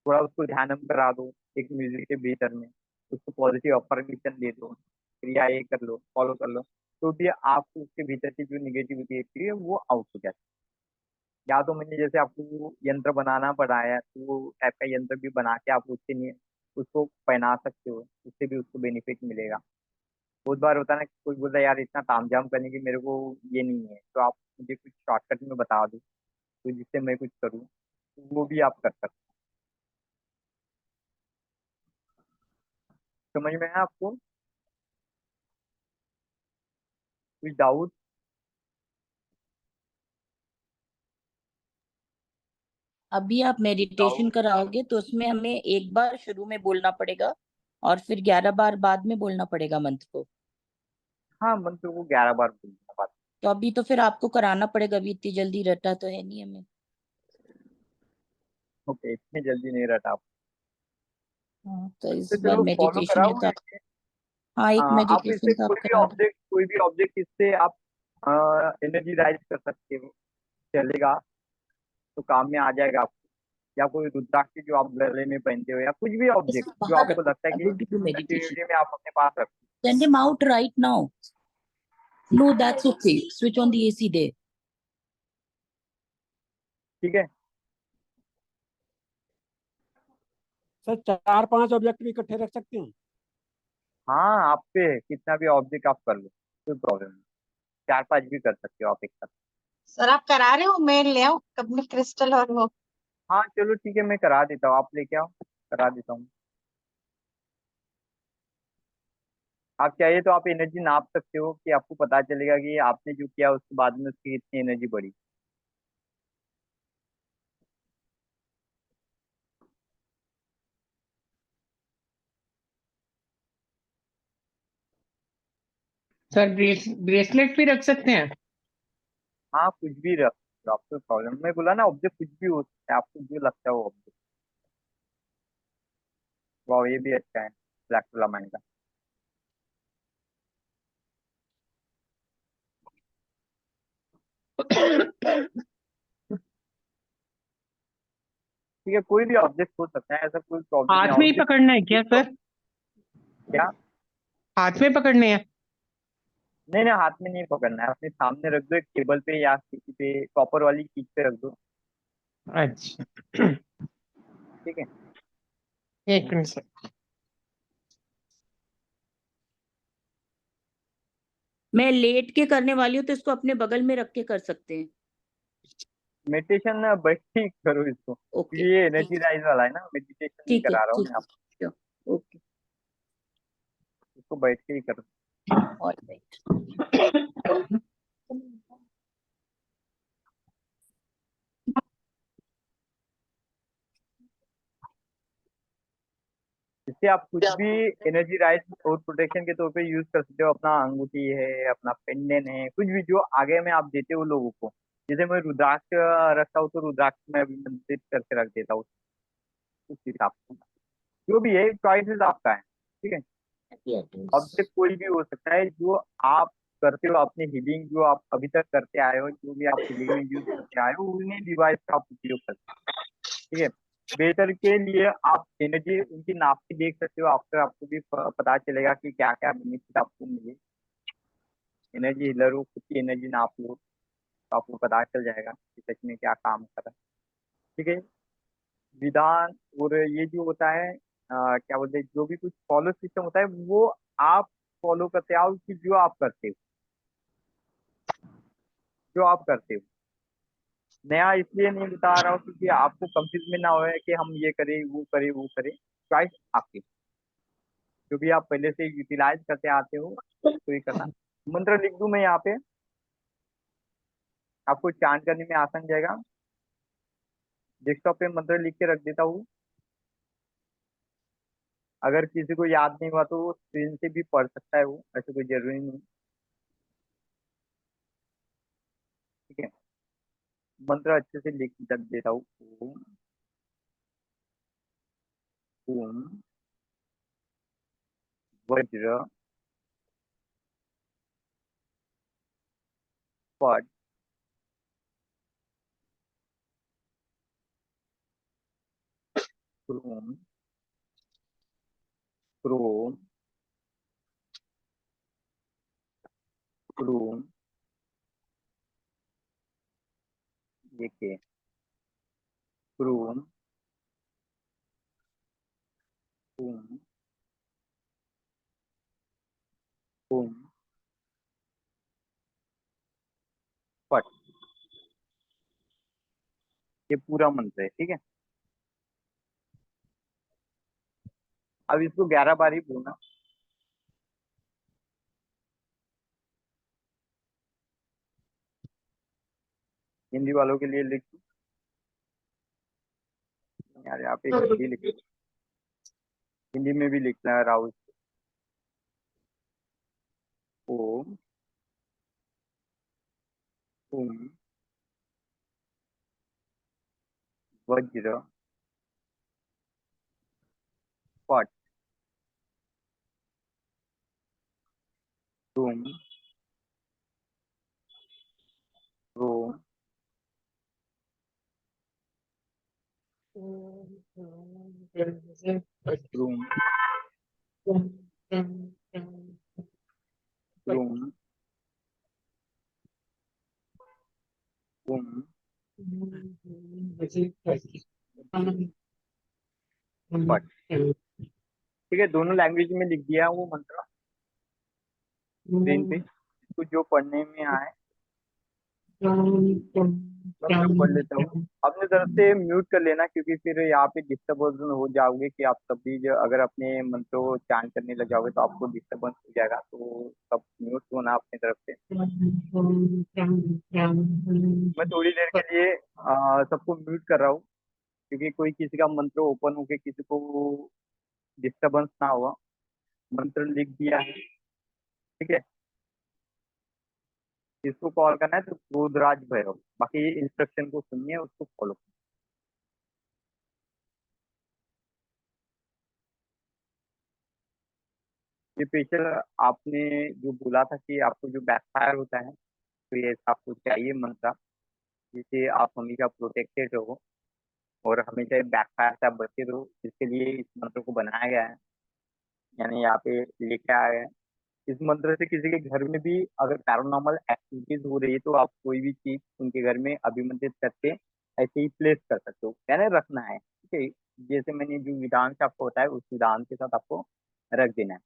थोड़ा उसको ध्यानम करा दो एक म्यूजिक के भीतर में, उसको पॉजिटिव अफर्मेशन दे दो, क्रिया ये कर लो, फॉलो कर लो, तो भी आपको उसके भीतर की जो निगेटिविटी है वो आउट हो जाती है। या तो मैंने जैसे आपको वो यंत्र बनाना पड़ाया, तो वो टाइप का यंत्र भी बना के आप उसके लिए उसको पहना सकते हो, उससे भी उसको बेनिफिट मिलेगा। बहुत बार होता है ना कि कोई बोलता है यार इतना तामझाम करने की मेरे को ये नहीं है, तो आप मुझे कुछ शॉर्टकट में बता दो तो जिससे मैं कुछ करूँ, तो वो भी आप कर सकते हो। समझ में है आपको? कुछ डाउट? अभी आप मेडिटेशन डाउट? कराओगे तो उसमें हमें एक बार शुरू में बोलना पड़ेगा और फिर 11 बार बाद में बोलना पड़ेगा मंत्र को। हाँ, मंत्र को 11 बार बोलना बात। तो अभी तो फिर आपको कराना पड़ेगा, अभी इतनी जल्दी रटा तो है नहीं हमें। ओके, इतनी जल्दी नहीं रटा आप। हाँ, तो इस तो बार चलो फॉलो मेडिटेशन है कराओ तो ये। हाँ, एक आप इससे मेडिटेशन तो आप करा दो। कोई भी ऑब्जेक्ट इससे आप एनर्जी राइज कर सकते हो, चलेगा तो काम में आ जाएगा आपको। या कोई रुद्राक्ष जो आप गले में पहनते हो, या कुछ भी ऑब्जेक्ट इसको जो बाहर आपको रखो, लगता है आई कि विल डू मेडिटेशन। कंटिन्यूटी में आप अपने पास रखो। Send him out right now. No, that's okay. Switch on the AC there. ठीक है। सर 4-5 ऑब्जेक्ट भी इकट्ठे रख सकते हैं? हाँ, आप पे कितना भी ऑब्जेक्ट आप कर लो, कोई प्रॉब्लम नहीं। 4-5 भी कर सकते हो आप एक साथ। सर आप करा रहे हो, मैं ले आऊं अपने क्रिस्टल और वो? हाँ चलो ठीक है, मैं करा देता हूँ, आप लेके आओ, करा देता हूँ। आप चाहिए तो आप एनर्जी नाप सकते हो, कि आपको पता चलेगा कि आपने जो किया उसके बाद में उसकी कितनी एनर्जी बढ़ी। सर ब्रेसलेट भी रख सकते हैं? हाँ, कुछ भी रख सकते हो, आपको प्रॉब्लम, मैं बोला ना ऑब्जेक्ट कुछ भी हो सकता है, आपको जो लगता है वो ऑब्जेक्ट। वाह, ये भी अच्छा है ब्लैक फिलामेंट का। ठीक है, कोई भी ऑब्जेक्ट हो सकता है, ऐसा कोई प्रॉब्लम नहीं हाथ में ही ऑब्जेक्ट। पकड़ना है क्या सर? क्या? हाथ में पकड़ने हैं? नहीं नहीं, हाथ में नहीं पकड़ना है, अपने सामने रख दो एक टेबल पे या किसी पे कॉपर वाली चीज पे रख दो। अच्छा। ठीक है। एक मिनट सर। मैं लेट के करने वाली हूँ तो इसको अपने बगल में रख के कर सकते हैं। मेडिटेशन बैठ के ही करो इसको, ओके, क्योंकि ये ठीक एनर्जी है, राइज वाला है ना, मेडिटेशन नहीं ठीक है, करा रहा हूँ ठीक मैं है, आपको। श्योर, ओके, इसको बैठ के ही करो। All right. इससे आप कुछ भी एनर्जी राइज और प्रोटेक्शन के तौर पे यूज कर सकते हो। अपना अंगूठी है, अपना पेंडेंट है, कुछ भी जो आगे में आप देते हो लोगों को। जैसे मैं रुद्राक्ष रखता हूँ, तो रुद्राक्ष में अभी मंत्रित करके रख देता हूँ, उस हिसाब से। जो भी है चॉइसेस आपका है, ठीक है। ऑब्जेक्ट कोई भी हो सकता है जो आप करते हो, अपनी हीलिंग जो आप अभी तक करते आए हो, जो भी आप हीलिंग में यूज करते आए हो, उन्हीं डिवाइस का आप उपयोग करते हो, ठीक है। बेहतर के लिए आप एनर्जी उनकी नाप के देख सकते हो। आफ्टर आपको भी पता चलेगा कि क्या क्या बेनिफिट आपको मिले। एनर्जी हीलर हो, खुद की एनर्जी नाप लो तो आपको पता चल जाएगा कि सच में क्या काम कर रहा है। ठीक है। विधान और ये जो होता है क्या बोलते हैं, जो भी कुछ फॉलो सिस्टम होता है वो आप फॉलो करते आओ कि जो आप करते हो। नया इसलिए नहीं बता रहा हूँ क्योंकि आपको कंफ्यूज में ना हो कि हम ये करें वो करें। चॉइस आपकी, जो भी आप पहले से यूटिलाइज करते आते हो तो ये करना। मंत्र लिख दूं मैं यहाँ पे, आपको चांट करने में आसान जाएगा। डेस्कटॉप पे मंत्र लिख के रख देता हूँ। अगर किसी को याद नहीं हुआ तो वो स्क्रीन से भी पढ़ सकता है, वो ऐसे कोई जरूरी नहीं। ठीक है। मंत्र अच्छे से लिख कर देता हूँ। ओम ओम वज्र पट क्रोम क्रोम क्रोम ये के क्रोम ओम ओम पट। ये पूरा मंत्र है। ठीक है। अब इसको 11 बार ही बोलना। हिंदी वालों के लिए लिख दूं? यार यहाँ पे हिंदी लिख, हिंदी में भी लिखना है राहुल। ओम ओम वज्र पट तुम रोम रूम रूम तुम पट। ठीक है। दोनों लैंग्वेज में लिख दिया वो मंत्र स्क्रीन पे। इसको जो पढ़ने में आए तो मैं पढ़ लेता हूँ। अपने तरफ से म्यूट कर लेना क्योंकि फिर यहाँ पे डिस्टर्बेंस हो जाओगे कि आप तभी अगर अपने मंत्र को चांट करने लग जाओगे तो आपको डिस्टर्बेंस हो जाएगा। तो सब म्यूट होना अपनी तरफ से। मैं थोड़ी देर के लिए सबको म्यूट कर रहा हूँ क्योंकि कोई किसी का मंत्र ओपन होके किसी को डिस्टर्बेंस ना हुआ। मंत्र लिख दिया है। ठीक है। इसको कॉल करना है तो रुद्राज भैरव। बाकी इंस्ट्रक्शन को सुनिए, उसको फॉलो। ये स्पेशल आपने जो बोला था कि आपको जो बैकफायर होता है तो ये आपको चाहिए मंत्र जिससे आप हमेशा प्रोटेक्टेड रहो और हमेशा बैकफायर से आप बचे रहो। इसके लिए इस मंत्र को बनाया गया है, यानी यहाँ पे लेके आया है। इस मंत्र से किसी के घर में भी अगर पैरानॉर्मल एक्टिविटीज हो रही है तो आप कोई भी चीज उनके घर में अभिमंत्रित करके ऐसे ही प्लेस कर सकते हो, यानी रखना है। ठीक है। जैसे मैंने जो विधान से आपको बताया उस विधान के साथ आपको रख देना है।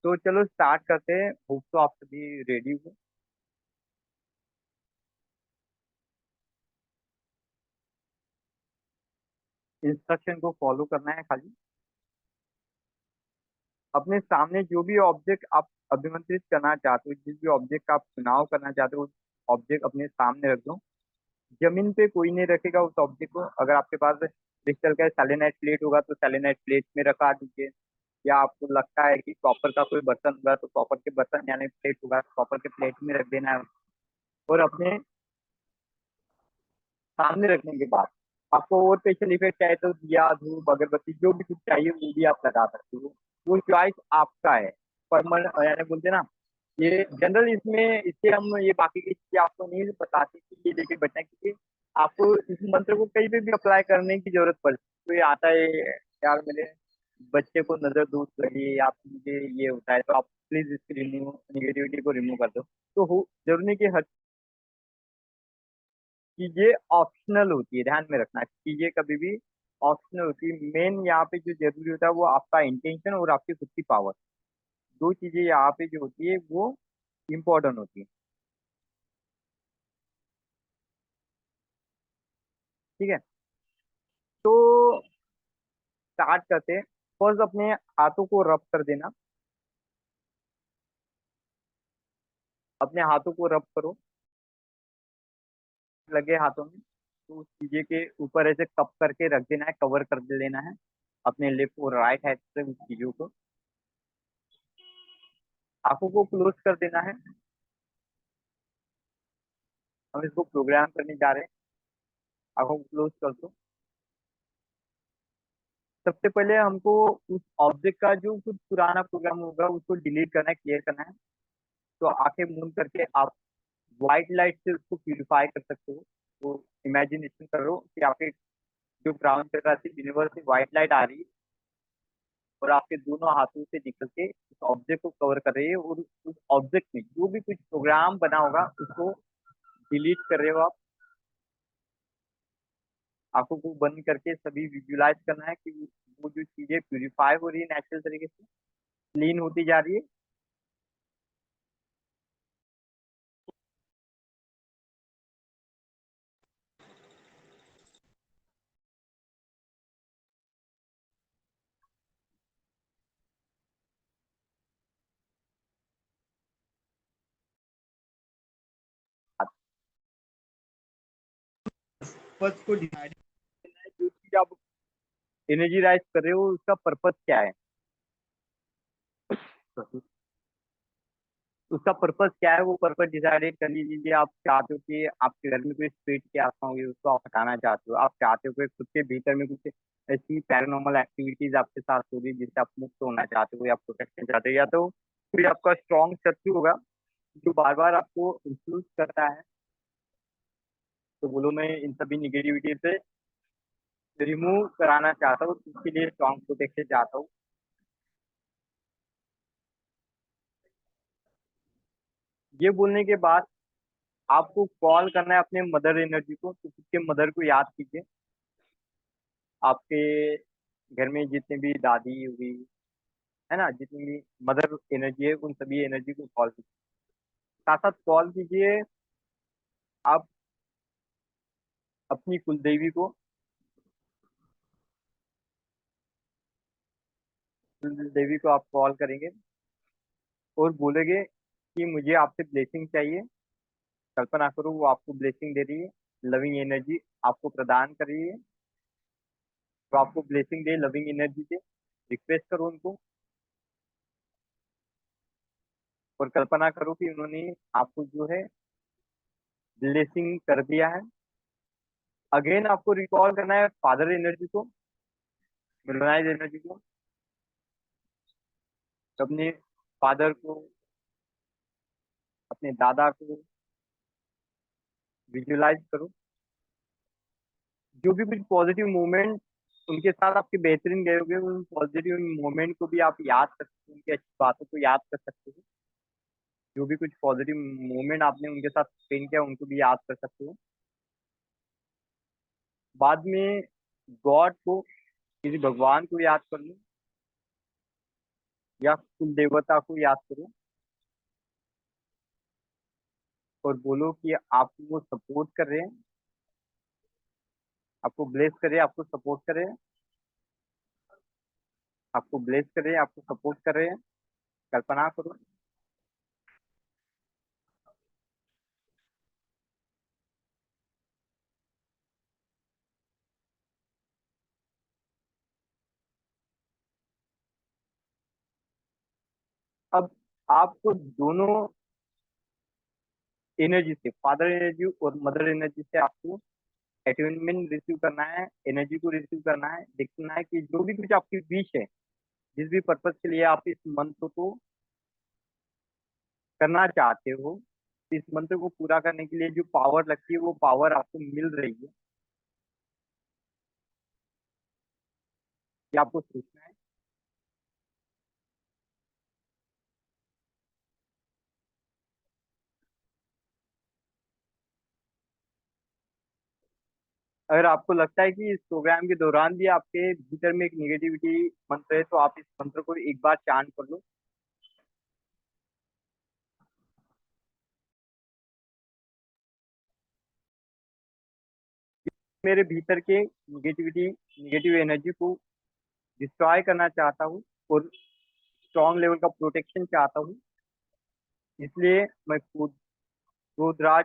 तो चलो स्टार्ट करते हैं। होप तो आप सभी रेडी हो। इंस्ट्रक्शन को फॉलो करना है खाली। अपने सामने जो भी ऑब्जेक्ट आप अभिमंत्रित करना चाहते हो, जिस भी ऑब्जेक्ट का आप चुनाव करना चाहते हो, ऑब्जेक्ट अपने सामने रख दो। जमीन पे कोई नहीं रखेगा उस ऑब्जेक्ट को। अगर आपके पास क्रिस्टल का सेलेनाइट प्लेट होगा तो सेलेनाइट प्लेट में रखा दीजिए, या आपको लगता है कि कॉपर का कोई बर्तन होगा तो कॉपर के बर्तन यानी प्लेट होगा तो कॉपर के प्लेट में रख देना है। और अपने सामने रखने के बाद आपको और स्पेशल इफेक्ट चाहिए तो दिया धूप अगरबत्ती जो भी कुछ चाहिए वो भी आप लगा सकते हो। वो चॉइस आपका है। परमानेंट यानी बोलते ना, ये जनरल इसमें इससे हम ये बाकी की चीजें आपको नहीं बताते कि ये लेके बैठना है, क्योंकि आपको इस मंत्र को कहीं पे भी अप्लाई करने की जरूरत पड़े। कोई आता है यार मेरे बच्चे को नजर दूर लगी, आप मुझे ये होता है, तो आप प्लीज इसकी निगेटिविटी को रिमूव कर दो। तो हो जरूरी नहीं कि हर चीजें ऑप्शनल होती है, ध्यान में रखना चीजें कभी भी ऑप्शनल होती है। मेन यहाँ पे जो जरूरी होता है वो आपका इंटेंशन और आपकी खुद की पावर, दो चीजें यहाँ पे जो होती है वो इम्पोर्टेंट होती है। ठीक है, तो स्टार्ट करते हैं। फर्स्ट अपने हाथों को रब कर देना, अपने हाथों को रब करो लगे हाथों में, तो उस चीजें के ऊपर ऐसे कप करके रख देना है, कवर कर लेना है अपने लेफ्ट और राइट हैंड से उस चीजों को। आंखों को क्लोज कर देना है। हम इसको प्रोग्राम करने जा रहे हैं। आंखों को क्लोज कर दो। सबसे पहले हमको उस ऑब्जेक्ट का जो कुछ पुराना प्रोग्राम होगा उसको डिलीट करना है, क्लियर करना है। तो आंखें मूंद करके आप व्हाइट लाइट से उसको प्यूरिफाई कर सकते हो। तो इमेजिनेशन करो कि आपके जो ब्राउन चक्रा से यूनिवर्स से व्हाइट लाइट आ रही है और आपके दोनों हाथों से निकल के उस ऑब्जेक्ट को कवर कर रही है, और उस ऑब्जेक्ट में जो भी कुछ प्रोग्राम बना होगा उसको डिलीट कर रहे हो आप। आंखों को बंद करके सभी विजुलाइज करना है कि वो जो चीजें प्यूरिफाई हो रही है नेचुरल तरीके से, क्लीन होती जा रही है। पर्पस को डिसाइड करना है, जो चीज आप एनर्जी राइज कर रहे हो उसका पर्पस क्या है, उसका पर्पस क्या है, वो पर्पस डिसाइडेड कर लीजिए। आप चाहते हो कि आपके घर में कोई स्पिरिट की आत्मा होगी, उसको आप हटाना चाहते हो। आप चाहते हो कि खुद के भीतर में कुछ ऐसी पैरानॉर्मल एक्टिविटीज आपके साथ होगी जिससे आप मुक्त होना चाहते हो या प्रोटेक्शन चाहते हो, या तो कोई आपका स्ट्रॉन्ग शत्रु होगा जो बार बार आपको इन्फ्लुएंस करता है। तो बोलो मैं इन सभी निगेटिविटी से रिमूव कराना चाहता हूँ, इसके लिए स्ट्रॉन्ग प्रोटेक्शन चाहता हूँ। ये बोलने के बाद आपको कॉल करना है अपने मदर एनर्जी को। तो खुद के मदर को याद कीजिए, आपके घर में जितने भी दादी हुई है ना, जितनी भी मदर एनर्जी है उन सभी एनर्जी को कॉल कीजिए। साथ साथ कॉल कीजिए आप अपनी कुल देवी को। कुल देवी को आप कॉल करेंगे और बोलेंगे कि मुझे आपसे ब्लेसिंग चाहिए। कल्पना करो वो आपको ब्लेसिंग दे रही है, लविंग एनर्जी आपको प्रदान कर रही है। तो आपको ब्लेसिंग दे लविंग एनर्जी से, रिक्वेस्ट करो उनको और कल्पना करो कि उन्होंने आपको जो है ब्लेसिंग कर दिया है। अगेन आपको रिकॉल करना है फादर एनर्जी को, मिलनाइज एनर्जी को। तो अपने फादर को, अपने दादा को विजुलाइज करो। जो भी कुछ पॉजिटिव मोमेंट उनके साथ आपके बेहतरीन गए होंगे, उन पॉजिटिव मोमेंट को भी आप याद कर सकते हो, उनकी अच्छी बातों को याद कर सकते हो। जो भी कुछ पॉजिटिव मोमेंट आपने उनके साथ स्पेंड किया उनको भी याद कर सकते हो। बाद में गॉड को, किसी भगवान को याद कर लो या कुल देवता को याद करो और बोलो कि आपको वो सपोर्ट कर रहे हैं, आपको ब्लेस कर रहे हैं, आपको सपोर्ट कर रहे हैं, आपको ब्लेस कर रहे हैं, आपको सपोर्ट कर रहे हैं। कल्पना करो। अब आपको दोनों एनर्जी से, फादर एनर्जी और मदर एनर्जी से आपको अटैचमेंट रिसीव करना है, एनर्जी को रिसीव करना है। देखना है कि जो भी कुछ आपकी विश है, जिस भी पर्पज के लिए आप इस मंत्र को करना चाहते हो, इस मंत्र को पूरा करने के लिए जो पावर लगती है वो पावर आपको मिल रही है, ये आपको सोचना है। अगर आपको लगता है कि इस प्रोग्राम के दौरान भी आपके भीतर में एक निगेटिविटी मंत्र है, तो आप इस मंत्र को एक बार चांट कर लो। मेरे भीतर के नेगेटिव एनर्जी को डिस्ट्रॉय करना चाहता हूँ और स्ट्रॉन्ग लेवल का प्रोटेक्शन चाहता हूँ। इसलिए मैं रुद्राज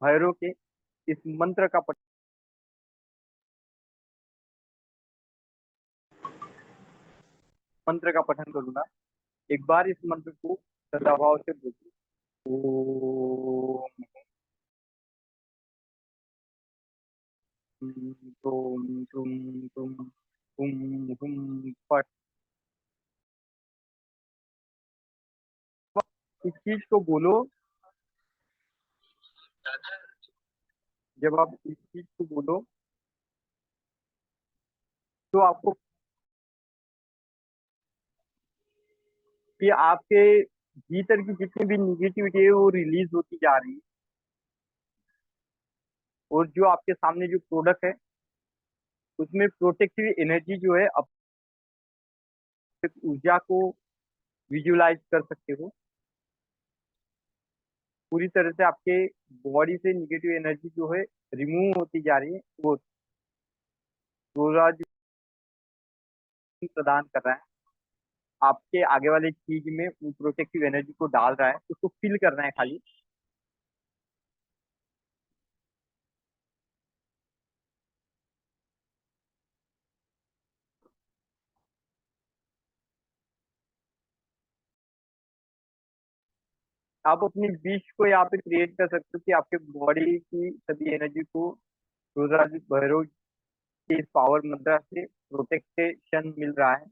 भैरव के इस मंत्र का पठन करूंगा। एक बार इस मंत्र को श्रद्धाभाव से बोलिए। ओम तुम तुम तुम हुम हुम फट। इस चीज को बोलो। जब आप इस चीज को बोलो तो आपको कि आपके भीतर की जितनी भी निगेटिविटी है वो रिलीज होती जा रही है, और जो आपके सामने जो प्रोडक्ट है उसमें प्रोटेक्टिव एनर्जी जो है, आप ऊर्जा को विजुलाइज कर सकते हो। पूरी तरह से आपके बॉडी से निगेटिव एनर्जी जो है रिमूव होती जा रही है। वो सूरज प्रदान कर रहा है आपके आगे वाले चीज में, वो प्रोटेक्टिव एनर्जी को डाल रहा है, उसको फील करना है खाली। आप अपनी विश को यहाँ पे क्रिएट कर सकते हो कि आपके बॉडी की सभी एनर्जी को रुद्राज भैरव की इस पावर मुद्रा से प्रोटेक्शन मिल रहा है।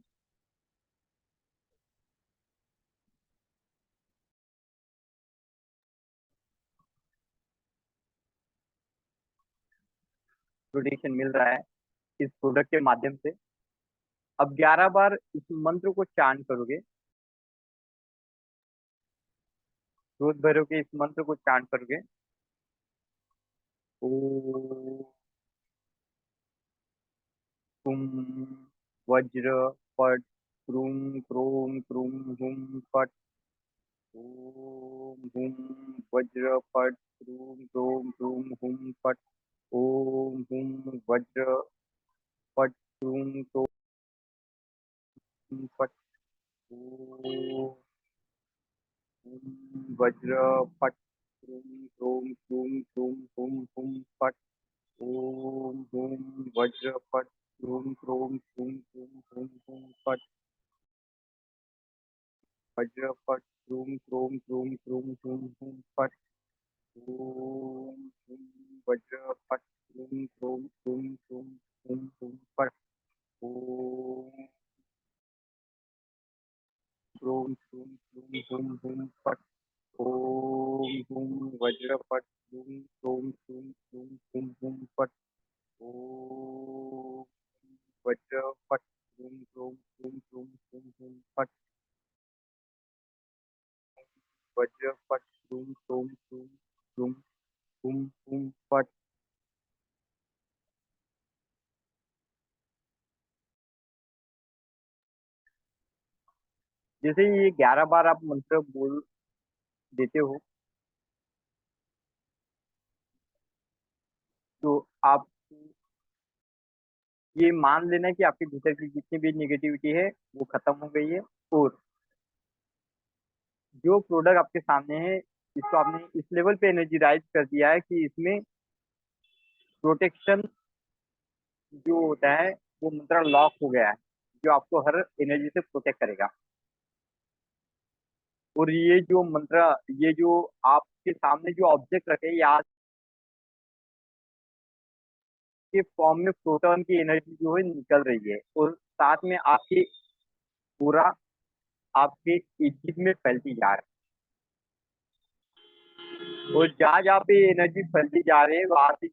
प्रोटेक्शन मिल रहा है इस प्रोडक्ट के माध्यम से। अब 11 बार इस मंत्र को चांट करोगे, रोज भैरव के इस मंत्र को चांट करोगे। ओम हुम वज्र पट क्रूम क्रोम क्रूम हुम पट। ओम हुम वज्र पट क्रूम क्रोम क्रूम हुम पट। ओम हुम वज्र पट क्रूम क्रोम पट। ओम वज्र पट क्रूम क्रोम क्रूम क्रूम हुम हुम पट। ओम हुम वज्र पट क्रूम क्रोम क्रूम क्रूम हुम हुम पट। वज्र पट क्रूम क्रोम क्रूम क्रूम हुम हुम पट। ओम हुम वज्र पट क्रूम क्रोम क्रूम क्रूम हुम हुम पट। ओम क्रोम क्रूम क्रूम हुम हुम पट। ओम हुम वज्र पट क्रूम क्रोम क्रूम क्रूम हुम हुम पट। ओम वज्र पट क्रूम क्रोम क्रूम क्रूम हुम हुम पट। वज्र पट क्रूम क्रोम क्रूम क्रूम हुम हुम पट। जैसे ये 11 बार आप मंत्र बोल देते हो, तो आप ये मान लेना कि आपके भीतर की जितनी भी निगेटिविटी है वो खत्म हो गई है, और जो प्रोडक्ट आपके सामने है इसको आपने इस लेवल पे एनर्जीराइज कर दिया है कि इसमें प्रोटेक्शन जो होता है वो मंत्र लॉक हो गया है, जो आपको हर एनर्जी से प्रोटेक्ट करेगा। और ये जो मंत्र, ये जो आपके सामने जो ऑब्जेक्ट रखे, ये आज के फॉर्म में प्रोटॉन की एनर्जी जो है निकल रही है, और साथ में आपके पूरा आपके इर्द में फैलती जा रही है। और जहाँ जहाँ पे एनर्जी फैलती जा रही है वहां से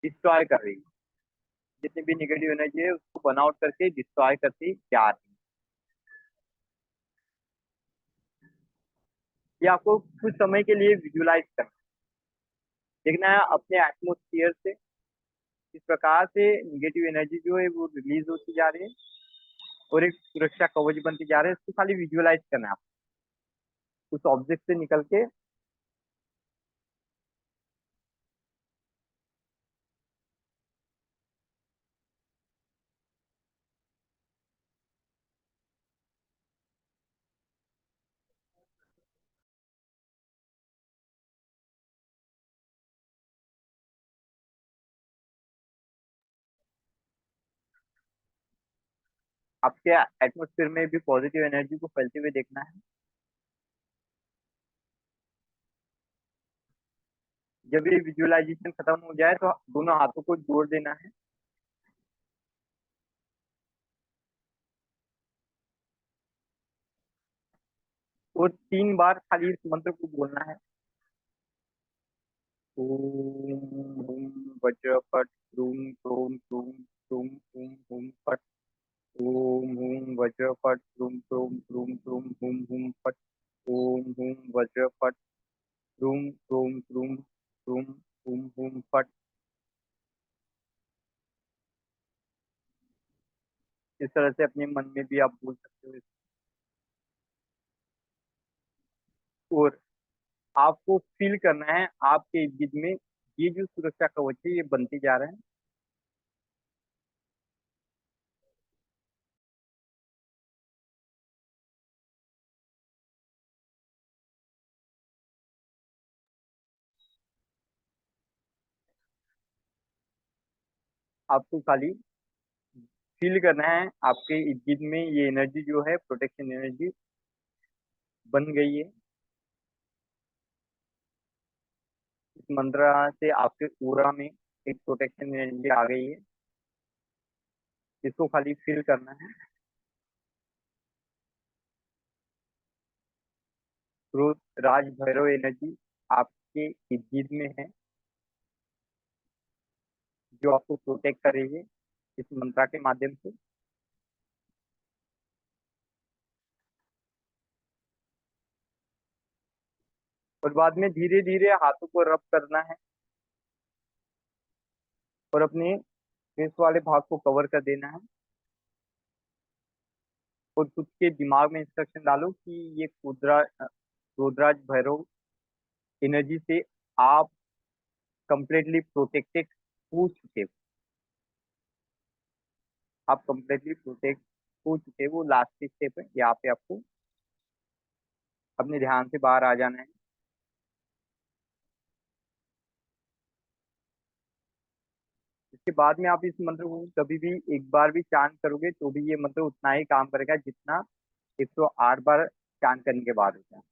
डिस्ट्रॉय कर रही है। जितनी भी निगेटिव एनर्जी है उसको बर्न आउट करके डिस्ट्रॉय करती जा रही है। ये आपको कुछ समय के लिए विजुलाइज करना देखना है अपने एटमोस्फियर से किस प्रकार से निगेटिव एनर्जी जो है वो रिलीज होती जा रही है और एक सुरक्षा कवच बनती जा रही है। इसको खाली विजुअलाइज करना है आपको उस ऑब्जेक्ट से निकल के। आपके एटमोस्फेयर में भी पॉजिटिव एनर्जी को फैलते हुए देखना है। जब ये विजुअलाइजेशन खत्म हो जाए तो दोनों हाथों को जोड़ देना है और 3 बार खाली इस मंत्र को बोलना है। ओम हुम वज्रपट ह्रूम ह्रूम ह्रूम ह्रूम हुम हुम फट। ओम हुम वज्रपट ह्रूम ह्रूम ह्रूम ह्रूम हुम हुम फट। ओम हुम वज्रपट ह्रूम ह्रूम ह्रूम ह्रूम हुम हुम फट। इस तरह से अपने मन में भी आप बोल सकते हो। और आपको फील करना है आपके इर्द गिर्द में ये जो सुरक्षा कवच है ये बनते जा रहे हैं। आपको खाली फील करना है आपके इर्द गिर्द में ये एनर्जी जो है प्रोटेक्शन एनर्जी बन गई है। इस मंत्र से आपके पूरा में एक प्रोटेक्शन एनर्जी आ गई है। इसको खाली फील करना है। क्रोध राज भैरव एनर्जी आपके इर्द गिर्द में है जो आपको प्रोटेक्ट करेगी इस मंत्र के माध्यम से। और बाद में धीरे धीरे हाथों को रब करना है और अपने फेस वाले भाग को कवर कर देना है और खुद के दिमाग में इंस्ट्रक्शन डालो कि ये रुद्राज भैरव एनर्जी से आप कंप्लीटली प्रोटेक्टेड हो चुके हो। आप कंप्लीटली प्रोटेक्ट हो चुके हो। वो लास्ट स्टेप है। यहाँ पे आपको अपने ध्यान से बाहर आ जाना है। इसके बाद में आप इस मंत्र को कभी भी एक बार भी चांट करोगे तो भी ये मंत्र उतना ही काम करेगा जितना 108 बार चांट करने के बाद होता है।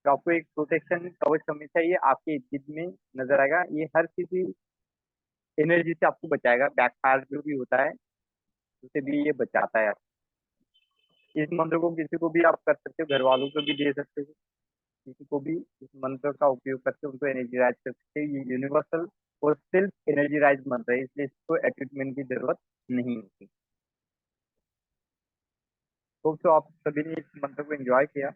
तो आपको एक प्रोटेक्शन कवच हमेशा ये आपके इर्द गिर्द में नजर आएगा। ये हर किसी एनर्जी से आपको बचाएगा। बैकफायर जो भी होता है उसे भी ये बचाता है। इस मंत्र को किसी को भी आप कर सकते हो। घर वालों को भी दे सकते हो। किसी को भी इस मंत्र का उपयोग करके उनको एनर्जीराइज कर सकते हैं। ये यूनिवर्सल और सेल्फ एनर्जीराइज मंत्र है इसलिए इसको एट्यूटमेंट की जरूरत नहीं होती। तो आप सभी ने इस मंत्र को एंजॉय किया।